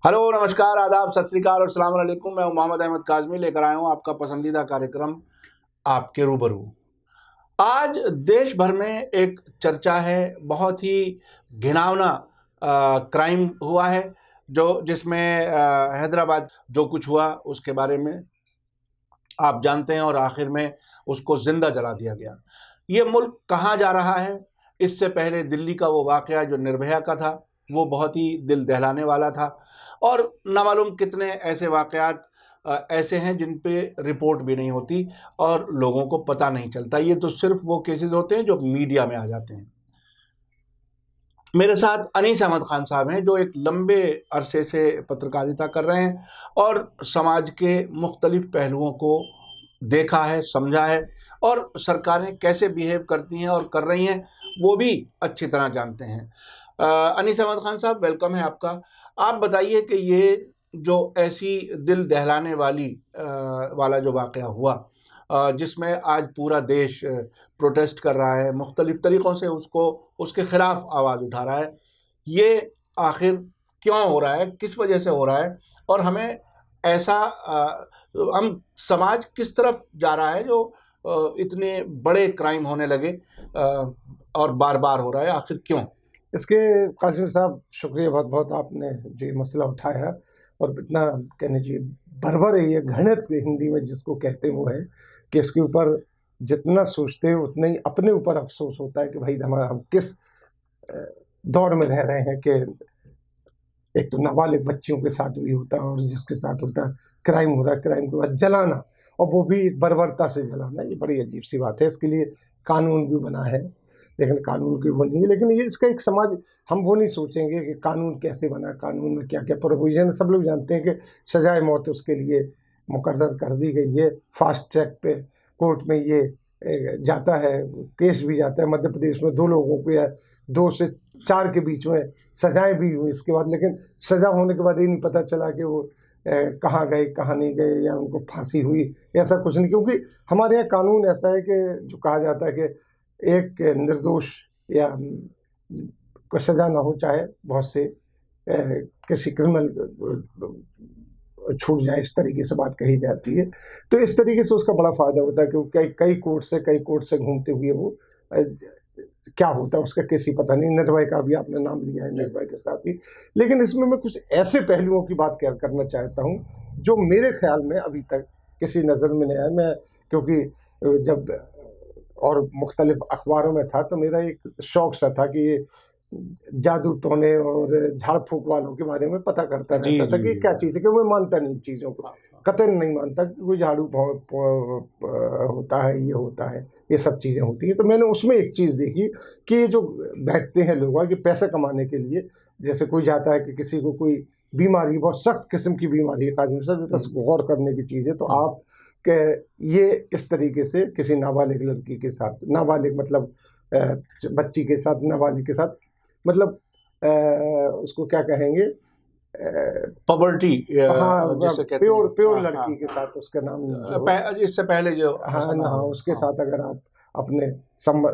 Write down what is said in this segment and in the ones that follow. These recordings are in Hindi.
हेलो, नमस्कार, आदाब, सत श्री अकाल और सलाम अलैकुम। मैं मोहम्मद अहमद काज़मी लेकर आया हूँ आपका पसंदीदा कार्यक्रम आपके रूबरू। आज देश भर में एक चर्चा है, बहुत ही घिनौना क्राइम हुआ है जिसमें हैदराबाद जो कुछ हुआ उसके बारे में आप जानते हैं और आखिर में उसको जिंदा जला दिया गया। ये मुल्क कहाँ जा रहा है? इससे पहले दिल्ली का वो वाक़या जो निर्भया का था, वो बहुत ही दिल दहलाने वाला था और न मालूम कितने ऐसे वाक़यात ऐसे हैं जिन पे रिपोर्ट भी नहीं होती और लोगों को पता नहीं चलता। ये तो सिर्फ वो केसेस होते हैं जो मीडिया में आ जाते हैं। मेरे साथ अनीस अहमद खान साहब हैं जो एक लंबे अरसे से पत्रकारिता कर रहे हैं और समाज के मुख्तलिफ पहलुओं को देखा है, समझा है और सरकारें कैसे बिहेव करती हैं और कर रही हैं वो भी अच्छी तरह जानते हैं। अनीस अहमद खान साहब, वेलकम है आपका। आप बताइए कि ये जो ऐसी दिल दहलाने वाला जो वाक़या हुआ, जिसमें आज पूरा देश प्रोटेस्ट कर रहा है, मुख्तलिफ तरीक़ों से उसके ख़िलाफ़ आवाज़ उठा रहा है, ये आखिर क्यों हो रहा है, किस वजह से हो रहा है और हमें ऐसा हम समाज किस तरफ जा रहा है जो इतने बड़े क्राइम होने लगे और बार बार हो रहा है, आखिर क्यों? इसके कासिम साहब शुक्रिया बहुत बहुत, आपने जो ये मसला उठाया और इतना कहने चाहिए बर्बर है, ये घृणित हिंदी में जिसको कहते हैं वो है कि इसके ऊपर जितना सोचते हैं उतना ही अपने ऊपर अफसोस होता है कि भाई हम किस दौर में रह रहे हैं कि एक तो नाबालिग बच्चियों के साथ भी होता है और जिसके साथ होता है क्राइम हो रहा है, क्राइम के बाद जलाना और वो भी बर्बरता से जलाना, ये बड़ी अजीब सी बात है। इसके लिए कानून भी बना है लेकिन कानून की वो नहीं है। लेकिन ये इसका एक समाज, हम वो नहीं सोचेंगे कि कानून कैसे बना, कानून में क्या क्या प्रोविजन। सब लोग जानते हैं कि सजाए मौत उसके लिए मुकर्रर कर दी गई है, फास्ट ट्रैक पे कोर्ट में ये जाता है, केस भी जाता है। मध्य प्रदेश में 2 लोगों को या 2 से 4 के बीच में सजाएं भी हुई इसके बाद, लेकिन सजा होने के बाद ये नहीं पता चला कि वो कहाँ गए कहाँ नहीं गए या उनको फांसी हुई, ऐसा कुछ नहीं। क्योंकि हमारे यहाँ कानून ऐसा है कि जो कहा जाता है कि एक निर्दोष या को सजा ना हो, चाहे बहुत से किसी क्रिमिनल छूट जाए, इस तरीके से बात कही जाती है। तो इस तरीके से उसका बड़ा फ़ायदा होता है क्योंकि कई कोर्ट से घूमते हुए वो क्या होता है उसका किसी पता नहीं। निर्भय का भी आपने नाम लिया है, निर्भय के साथ ही। लेकिन इसमें मैं कुछ ऐसे पहलुओं की बात करना चाहता हूँ जो मेरे ख्याल में अभी तक किसी नज़र में नहीं आया। मैं क्योंकि जब और मुख्तलिफ अखबारों में था तो मेरा एक शौक सा था कि ये जादू टोने और झाड़ फूक वालों के बारे में पता करता रहता था कि क्या चीज़ है, कि मैं मानता नहीं चीज़ों को, कतई नहीं मानता कि कोई झाड़ू होता है, ये होता है, ये सब चीज़ें होती हैं। तो मैंने उसमें एक चीज़ देखी कि ये जो बैठते हैं लोग कि पैसा कमाने के लिए, जैसे कोई जाता है कि किसी को कोई बीमारी, बहुत सख्त किस्म की बीमारी है, काजिम साहब तो गौर करने की चीज़ है। तो आप कि ये इस तरीके से किसी नाबालिग लड़की के साथ, नाबालिग मतलब बच्ची के साथ, नाबालिग के साथ, मतलब उसको क्या कहेंगे, पॉवर्टी, हाँ, जिसे कहते हैं, प्योर लड़की के साथ, उसका नाम इससे पहले जो उसके साथ अगर आप अपने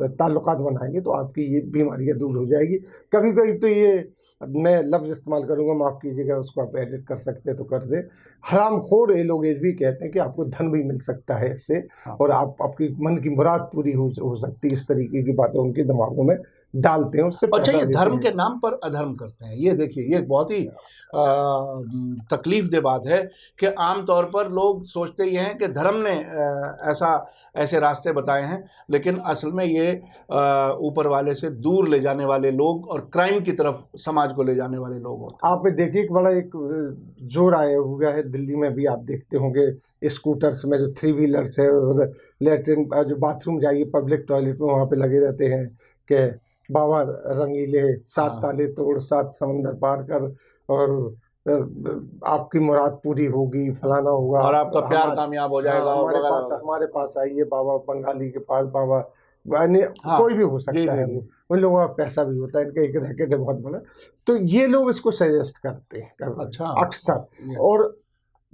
ताल्लुकात बनाएंगे तो आपकी ये बीमारियां दूर हो जाएगी। कभी कभी तो ये, मैं लफ्ज़ इस्तेमाल करूँगा, माफ़ कीजिएगा, उसको आप एडिट कर सकते तो कर दे, हरामखोर ये लोग ये भी कहते हैं कि आपको धन भी मिल सकता है इससे और आपकी मन की मुराद पूरी हो सकती है। इस तरीके की बातें उनके दिमागों में डालते हैं, उससे अच्छा, ये धर्म के नाम पर अधर्म करते हैं। ये देखिए, ये बहुत ही तकलीफ दे बात है कि आम तौर पर लोग सोचते ये हैं कि धर्म ने ऐसे रास्ते बताए हैं, लेकिन असल में ये ऊपर वाले से दूर ले जाने वाले लोग और क्राइम की तरफ समाज को ले जाने वाले लोग होते हैं। आप देखिए बड़ा एक जोर आया हुआ है दिल्ली में भी, आप देखते होंगे स्कूटर्स में जो 3 व्हीलर्स है और लेटरिन जो बाथरूम जाइए पब्लिक टॉयलेट में, वहाँ पे लगे रहते हैं कि बाबा रंगीले 7 ताले तोड़ 7 समंदर पार कर और आपकी मुराद पूरी होगी, फलाना होगा और आपका प्यार कामयाब हो जाएगा, हमारे पास आइए बाबा बंगाली के पास, बाबा कोई भी हो सकता है। उन लोगों का पैसा भी होता है, इनका एक रैकेट है बहुत बड़ा। तो ये लोग इसको सजेस्ट करते हैं अक्सर, और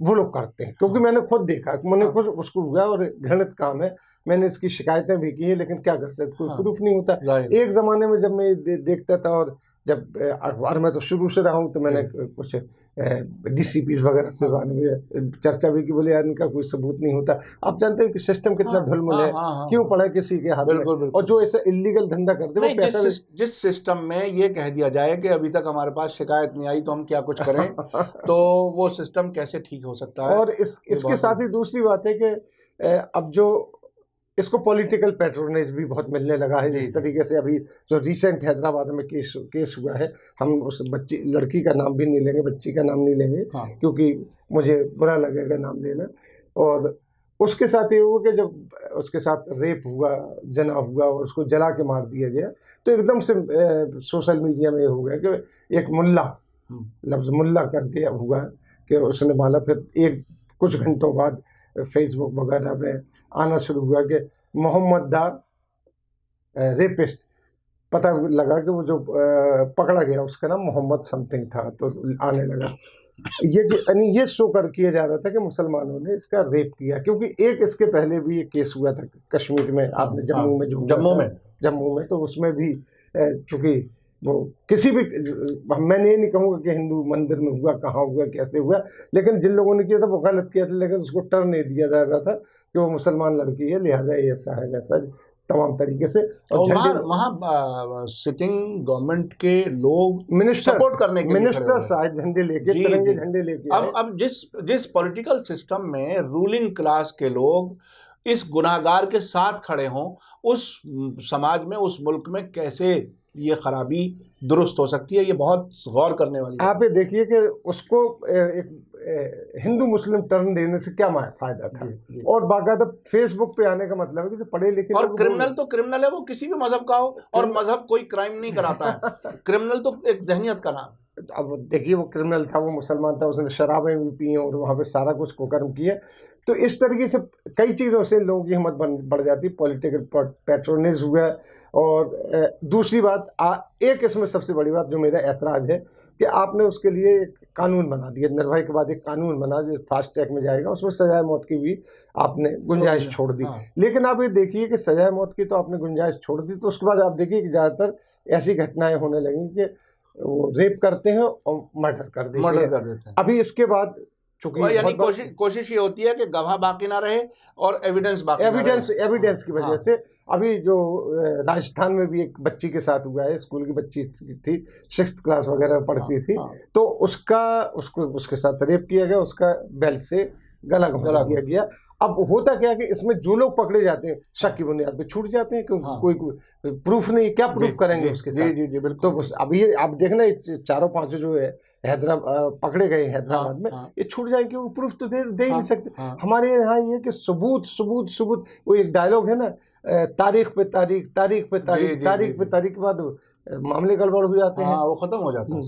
वो लोग करते हैं क्योंकि मैंने खुद देखा, मैंने खुद उसको हुआ और घृणित काम है। मैंने इसकी शिकायतें भी की है लेकिन क्या कर सकते, कोई प्रूफ नहीं होता। एक ज़माने में जब मैं देखता था और जब अखबार में तो शुरू से रहा हूँ तो मैंने कुछ DCPs वगैरह से बाद में चर्चा भी की, बोले यार इनका कोई सबूत नहीं होता। आप जानते हैं कि सिस्टम कितना ढुलमुल है, क्यों पड़ा किसी के हाथ में, और जो ऐसा इलीगल धंधा करते हैं पैसा जिस सिस्टम में ये कह दिया जाए कि अभी तक हमारे पास शिकायत नहीं आई तो हम क्या कुछ करें तो वो सिस्टम कैसे ठीक हो सकता है। और इसके साथ ही दूसरी बात है कि अब जो इसको पॉलिटिकल पैट्रोनेज भी बहुत मिलने लगा है। जिस तरीके से अभी जो रिसेंट हैदराबाद में केस हुआ है, हम उस लड़की का नाम भी नहीं लेंगे, बच्ची का नाम नहीं लेंगे, क्योंकि मुझे बुरा लगेगा नाम लेना। और उसके साथ ये हुआ कि जब उसके साथ रेप हुआ, जना हुआ और उसको जला के मार दिया गया, तो एकदम से सोशल मीडिया में हो गया कि एक मुल्ला, लफ्ज़ मुल्ला करके हुआ कि उसने माला। फिर कुछ घंटों बाद फेसबुक वगैरह में आना शुरू हुआ कि मोहम्मद दा रेपिस्ट, पता लगा कि वो जो पकड़ा गया उसका नाम मोहम्मद समथिंग था, तो आने लगा ये शो कर किया जा रहा था कि मुसलमानों ने इसका रेप किया। क्योंकि एक इसके पहले भी एक केस हुआ था कश्मीर में, आपने जम्मू में, तो उसमें भी चूंकि वो किसी भी, मैं ये नहीं कहूँगा कि हिंदू मंदिर में हुआ, कहाँ हुआ, कैसे हुआ, लेकिन जिन लोगों ने किया था वो गलत किया था, लेकिन उसको टर्न नहीं दिया जा रहा था कि वो मुसलमान लड़की है लिहाजा ऐसा है वैसा तमाम तरीके से। और वहाँ सिटिंग गवर्नमेंट के लोग मिनिस्टर सपोर्ट करने के मिनिस्टर्स आए झंडे लेके, तिरंगे झंडे लेके। अब जिस पॉलिटिकल सिस्टम में रूलिंग क्लास के लोग इस गुनाहगार के साथ खड़े हों, उस समाज में, उस मुल्क में कैसे ये खराबी दुरुस्त हो सकती है, ये बहुत गौर करने वाली। आप ये देखिए कि उसको एक हिंदू मुस्लिम टर्न देने से क्या फायदा था। और बाकायदा फेसबुक पे आने का मतलब है कि जो पढ़े लिखे और क्रिमिनल तो क्रिमिनल है, वो किसी भी मजहब का हो, और मजहब कोई क्राइम नहीं कराता है। क्रिमिनल तो एक जहनियत का नाम। अब देखिए वो क्रिमिनल था, वो मुसलमान था, उसने शराबें भी पी और वहाँ पे सारा कुछ कुकर्म किया। तो इस तरीके से कई चीज़ों से लोगों की हिम्मत बढ़ जाती, पॉलिटिकल पैट्रोनेज हुआ। और दूसरी बात, एक इसमें सबसे बड़ी बात जो मेरा ऐतराज़ है कि आपने उसके लिए एक कानून बना दिया, निर्भया के बाद एक कानून बना जो फास्ट ट्रैक में जाएगा, उसमें सजाए मौत की भी आपने गुंजाइश छोड़ दी। लेकिन आप ये देखिए कि सजाए मौत की तो आपने गुंजाइश छोड़ दी, तो उसके बाद आप देखिए कि ज़्यादातर ऐसी घटनाएं होने लगेंगी कि वो रेप करते हैं और मर्डर कर देते हैं। अभी इसके बाद यानी कोशिश ये होती है कि गवाह बाकी ना रहे और एविडेंस की वजह से। अभी जो राजस्थान में भी एक बच्ची के साथ हुआ है, स्कूल की बच्ची थी, 6th क्लास वगैरह पढ़ती थी, तो उसके साथ रेप किया गया, उसका बेल्ट से गला घोंट दिया गया। अब होता क्या कि इसमें जो लोग पकड़े जाते हैं शक की बुनियाद पे छूट जाते हैं, क्योंकि कोई प्रूफ नहीं, क्या प्रूफ करेंगे उसके साथ। जी बिल्कुल। तो अभी आप देखना 4-5 जो है हैदराबाद पकड़े गए हैदराबाद में, ये छूट जाएंगे, वो प्रूफ तो दे ही नहीं सकते। हमारे यहाँ ये कि सबूत, वो एक डायलॉग है ना, तारीख पे तारीख के बाद मामले गड़बड़ हो जाते हैं, वो खत्म हो जाता है।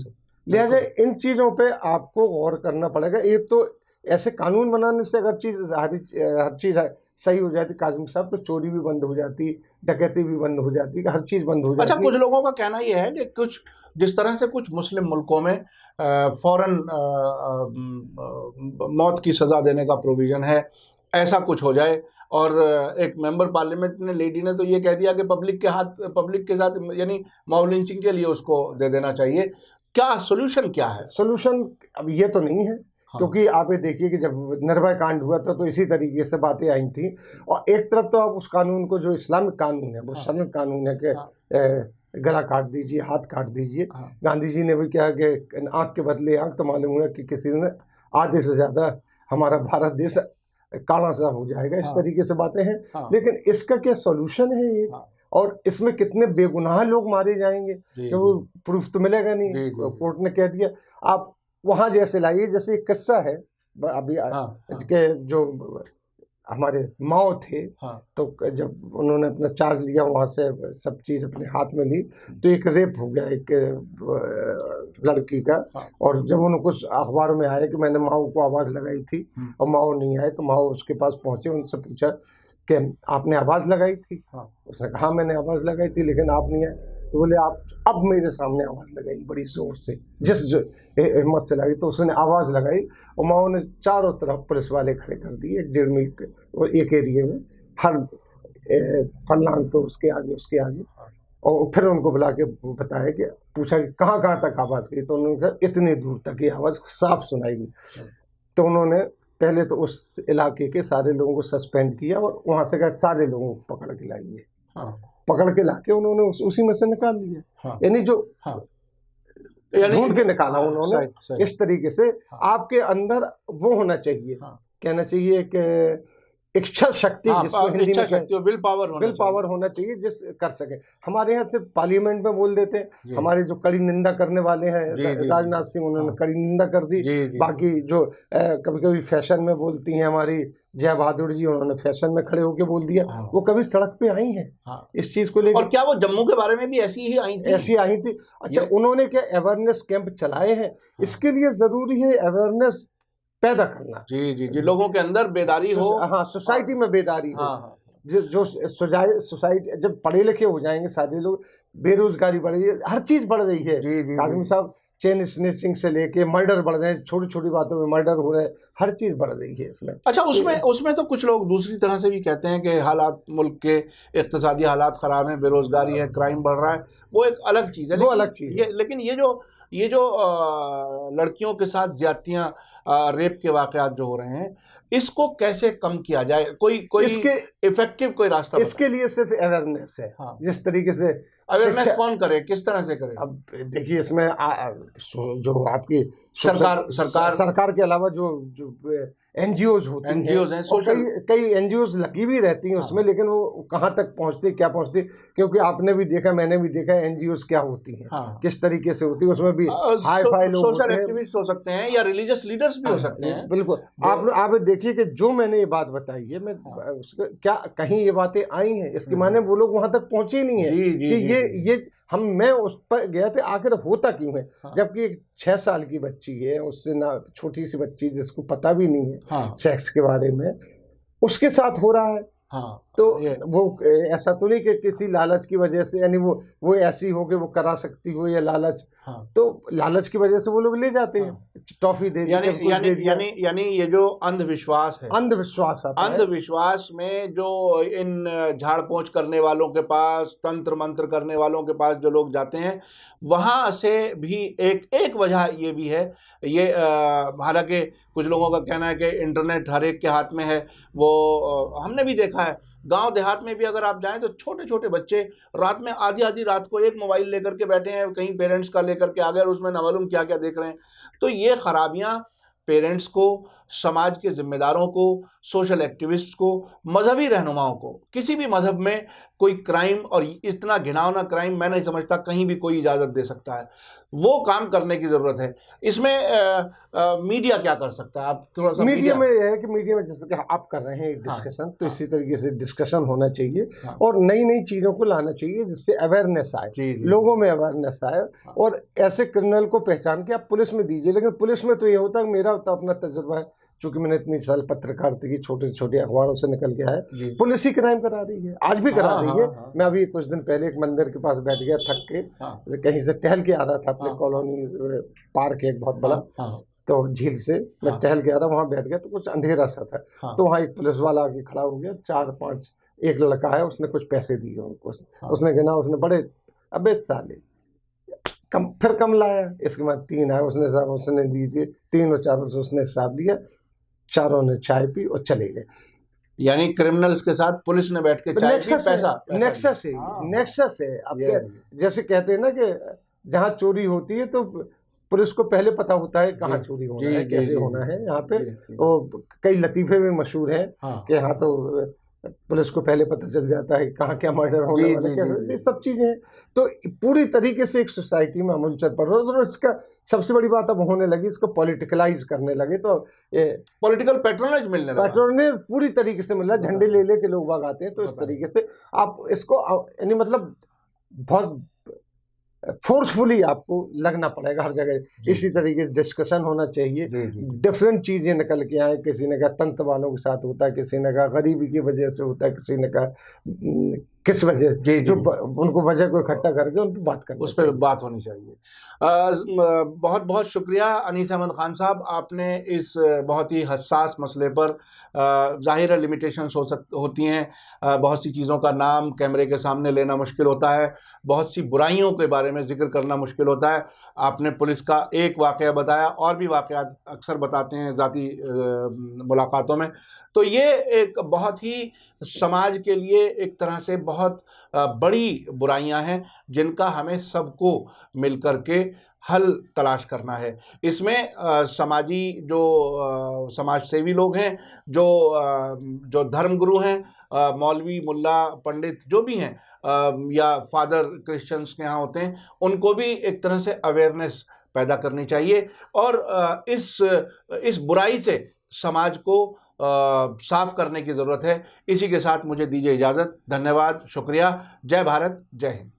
लिहाजा इन चीज़ों पे आपको गौर करना पड़ेगा। एक तो ऐसे कानून बनाने से अगर हर चीज़ सही हो जाती काजिम साहब, तो चोरी भी बंद हो जाती, डकैती भी बंद हो जाती, हर चीज़ बंद हो जाती। अच्छा, कुछ लोगों का कहना यह है कि कुछ जिस तरह से कुछ मुस्लिम मुल्कों में फौरन मौत की सज़ा देने का प्रोविज़न है, ऐसा कुछ हो जाए। और एक मेंबर पार्लियामेंट ने, लेडी ने तो ये कह दिया कि पब्लिक के साथ यानी मॉब लिंचिंग के लिए उसको दे देना चाहिए। क्या सोल्यूशन क्या है? सोल्यूशन अब ये तो नहीं है, क्योंकि आप ये देखिए कि जब निर्भया कांड हुआ था तो इसी तरीके से बातें आई थी। और एक तरफ तो आप उस कानून को, जो इस्लामिक कानून है, वो सनद कानून है कि गला काट दीजिए, हाथ काट दीजिए। गांधी जी ने भी कहा कि आँख के बदले आँख, तो मालूम हुआ कि किसी ने आधे से ज़्यादा हमारा भारत देश काला सा हो जाएगा, इस तरीके से बातें हैं। लेकिन इसका क्या सॉल्यूशन है ये? और इसमें कितने बेगुनाह लोग मारे जाएंगे, वो प्रूफ तो मिलेगा नहीं। कोर्ट ने कह दिया। आप वहाँ जैसे लाइए, जैसे एक किस्सा है अभी के जो हमारे माओ थे, तो जब उन्होंने अपना चार्ज लिया, वहाँ से सब चीज़ अपने हाथ में ली, तो एक रेप हो गया एक लड़की का। और जब उन्होंने कुछ अखबारों में आया कि मैंने माओ को आवाज़ लगाई थी और माओ नहीं आए, तो माओ उसके पास पहुँचे, उनसे पूछा कि आपने आवाज़ लगाई थी? उसने कहा मैंने आवाज़ लगाई थी, लेकिन आप नहीं आए। तो बोले आप अब मेरे सामने आवाज़ लगाई बड़ी ज़ोर से, जिस हिम्मत से लगाई। तो उसने आवाज़ लगाई और माओ ने चारों तरफ पुलिस वाले खड़े कर दिए, 1.5 मील के एक एरिए में, हर फरलांग पे उसके आगे और फिर उनको बुला के बताया कि पूछा कि कहाँ कहाँ तक आवाज़ गई, तो उन्होंने कहा इतनी दूर तक ये आवाज़ साफ सुनाई दी। तो उन्होंने पहले तो उस इलाके के सारे लोगों को सस्पेंड किया और वहाँ से कहा सारे लोगों को पकड़ के लाइए। पकड़ के लाके उन्होंने उसी में से निकाल लिया। यानी जो ढूंढ के निकाला उन्होंने। इस तरीके से आपके अंदर वो होना चाहिए, कहना चाहिए कि इच्छा शक्ति, जिसको हिंदी में कहते हैं विल पावर होना चाहिए, जिस कर सके। हमारे यहाँ से पार्लियामेंट में बोल देते हैं, हमारे जो कड़ी निंदा करने वाले हैं, राजनाथ सिंह, उन्होंने कड़ी निंदा कर दी। बाकी जो कभी कभी फैशन में बोलती हैं हमारी जया बहादुर जी, उन्होंने फैशन में खड़े होकर बोल दिया। वो कभी सड़क पे आई हैं इस चीज को लेकर। और क्या वो जम्मू के बारे में भी ऐसी ही आई थी? ऐसी आई थी। अच्छा, उन्होंने क्या अवेयरनेस कैंप चलाए हैं? इसके लिए जरूरी है अवेयरनेस पैदा करना। जी, लोगों के अंदर बेदारी हो। हाँ, सोसाइटी में बेदारी हो। जो सोसाइटी जब पढ़े लिखे हो जाएंगे सारे लोग, बेरोजगारी बढ़ रही है, हर चीज बढ़ रही है। काजमी साहब, चेन स्नेचिंग से लेके मर्डर बढ़ रहे हैं, छोटी छोटी बातों में मर्डर हो रहे हैं, हर चीज बढ़ रही है इसमें। अच्छा, उसमें तो कुछ लोग दूसरी तरह से भी कहते हैं कि हालात, मुल्क के इक्तिसादी हालात खराब हैं, बेरोजगारी है, क्राइम बढ़ रहा है, वो एक अलग चीज है। वो अलग चीज है। लेकिन ये जो लड़कियों के साथ ज्यादतियां, रेप के वाकयात जो हो रहे हैं, इसको कैसे कम किया जाए? कोई इसके इफेक्टिव कोई रास्ता? इसके लिए सिर्फ अवेयरनेस है। जिस तरीके से अवेयरनेस कौन करे, किस तरह से करे? अब देखिए, इसमें जो आपकी सरकार के अलावा जो एनजीओज होती हैं, कई एनजीओज लगी भी रहती हैं उसमें, लेकिन वो कहाँ तक पहुँचती, क्या पहुँचती, क्योंकि आपने भी देखा, मैंने भी देखा एनजीओज क्या होती हैं, किस तरीके से होती है। उसमें भी हाई फाई लोग, सोशल एक्टिविस्ट हो सकते हैं या रिलीजियस लीडर्स भी हो सकते हैं। बिल्कुल। आप देखिए कि जो मैंने ये बात बताई है, मैं क्या कहीं ये बातें आई हैं, इसके माने वो लोग वहां तक पहुंचे ही नहीं है कि ये मैं उस पर गया था, आखिर होता क्यों है। जबकि एक 6 साल की बच्ची है, उससे ना छोटी सी बच्ची जिसको पता भी नहीं है सेक्स के बारे में, उसके साथ हो रहा है। तो वो ऐसा तो नहीं कि किसी लालच की वजह से, यानी वो ऐसी हो कि वो करा सकती हो, या लालच, तो लालच की वजह से वो लोग ले जाते हैं, टॉफी दे दी। यानी ये जो अंधविश्वास है, अंधविश्वास में जो इन झाड़ पोंछ करने वालों के पास, तंत्र मंत्र करने वालों के पास जो लोग जाते हैं, वहां से भी एक वजह ये भी है। ये हालांकि कुछ लोगों का कहना है कि इंटरनेट हर एक के हाथ में है। वो हमने भी देखा है, गांव देहात में भी अगर आप जाएं तो छोटे छोटे बच्चे रात में आधी रात को एक मोबाइल लेकर के बैठे हैं, कहीं पेरेंट्स का लेकर के आ गए और उसमें न मालूम क्या क्या देख रहे हैं। तो ये खराबियां पेरेंट्स को, समाज के जिम्मेदारों को, सोशल एक्टिविस्ट को, मजहबी रहनुमाओं को, किसी भी मजहब में कोई क्राइम, और इतना घिनौना क्राइम मैं नहीं समझता कहीं भी कोई इजाज़त दे सकता है। वो काम करने की ज़रूरत है। इसमें मीडिया क्या कर सकता है? आप थोड़ा सा मीडिया में यह है कि मीडिया में जैसे कि आप कर रहे हैं डिस्कशन, तो इसी तरीके से डिस्कशन होना चाहिए और नई नई चीज़ों को लाना चाहिए जिससे अवेयरनेस आए, लोगों में अवेयरनेस आए। और ऐसे क्रिमिनल को पहचान के आप पुलिस में दीजिए। लेकिन पुलिस में तो ये होता है, मेरा तो अपना तजुर्बा है, चूंकि मैंने इतनी साल पत्रकारिता की, छोटे छोटे अखबारों से निकल के आया, पुलिस ही क्राइम करा रही है, आज भी करा रही है। मैं अभी कुछ दिन पहले एक मंदिर के पास बैठ गया, थक के कहीं से टहल के आ रहा था, अपने कॉलोनी पार्क है एक बहुत बड़ा, तो झील से मैं टहल के आ रहा, वहाँ बैठ गया तो कुछ अंधेरा सा था। तो वहाँ एक पुलिस वाला आके खड़ा हो गया, 4-5 एक लड़का है, उसने कुछ पैसे दिए उनको, उसने गिना, उसने बड़े अबे साले फिर कम लाया, इसके बाद 3 आए, उसने दी थी 3 और 4 से उसने हिसाब लिया, चारों ने चाय पी और चले गए। यानी क्रिमिनल्स के साथ पुलिस ने बैठ के चाय पी, नेक्सस है। अब जैसे कहते हैं ना कि जहाँ चोरी होती है तो पुलिस को पहले पता होता है कहाँ चोरी होना है, कैसे होना है। यहाँ पे वो कई लतीफे भी मशहूर हैं कि यहाँ तो पुलिस को पहले पता चल जाता है कहाँ क्या मर्डर होने वाला है, ये सब चीजें हैं। तो पूरी तरीके से एक सोसाइटी में अमूल चल पड़ रहा है। तो इसका सबसे बड़ी बात अब होने लगी, इसको पॉलिटिकलाइज करने लगे, तो पॉलिटिकल पैट्रोनेज मिलने लगा, पैट्रोनेज पूरी तरीके से मिल रहा है, झंडे ले के लोग भाग आते हैं। तो इस तरीके से आप इसको, यानी मतलब बहुत फोर्सफुली आपको लगना पड़ेगा हर जगह। इसी तरीके से डिस्कशन होना चाहिए, डिफरेंट चीज़ें निकल के आए। किसी ने कहा तंत्र वालों के साथ होता है, किसी ने कहा गरीबी की वजह से होता है, किसी ने कहा किस वजह जी जो जी उनको वजह को इकट्ठा करके उन पर बात करना उस पर चाहिए। बात होनी चाहिए। बहुत बहुत शुक्रिया अनीस अहमद खान साहब, आपने इस बहुत ही हसास मसले पर, ज़ाहिर है लिमिटेशंस होती हैं, बहुत सी चीज़ों का नाम कैमरे के सामने लेना मुश्किल होता है, बहुत सी बुराइयों के बारे में ज़िक्र करना मुश्किल होता है। आपने पुलिस का एक वाक़या बताया, और भी वाक़यात अक्सर बताते हैं ज़ाती मुलाकातों में। तो ये एक बहुत ही समाज के लिए एक तरह से बहुत बड़ी बुराइयां हैं, जिनका हमें सबको मिलकर के हल तलाश करना है। इसमें समाजी जो समाज सेवी लोग हैं, जो धर्मगुरु हैं, मौलवी, मुल्ला, पंडित जो भी हैं, या फादर क्रिश्चियंस के यहाँ होते हैं, उनको भी एक तरह से अवेयरनेस पैदा करनी चाहिए, और इस बुराई से समाज को साफ करने की ज़रूरत है। इसी के साथ मुझे दीजिए इजाज़त। धन्यवाद, शुक्रिया। जय भारत, जय हिंद।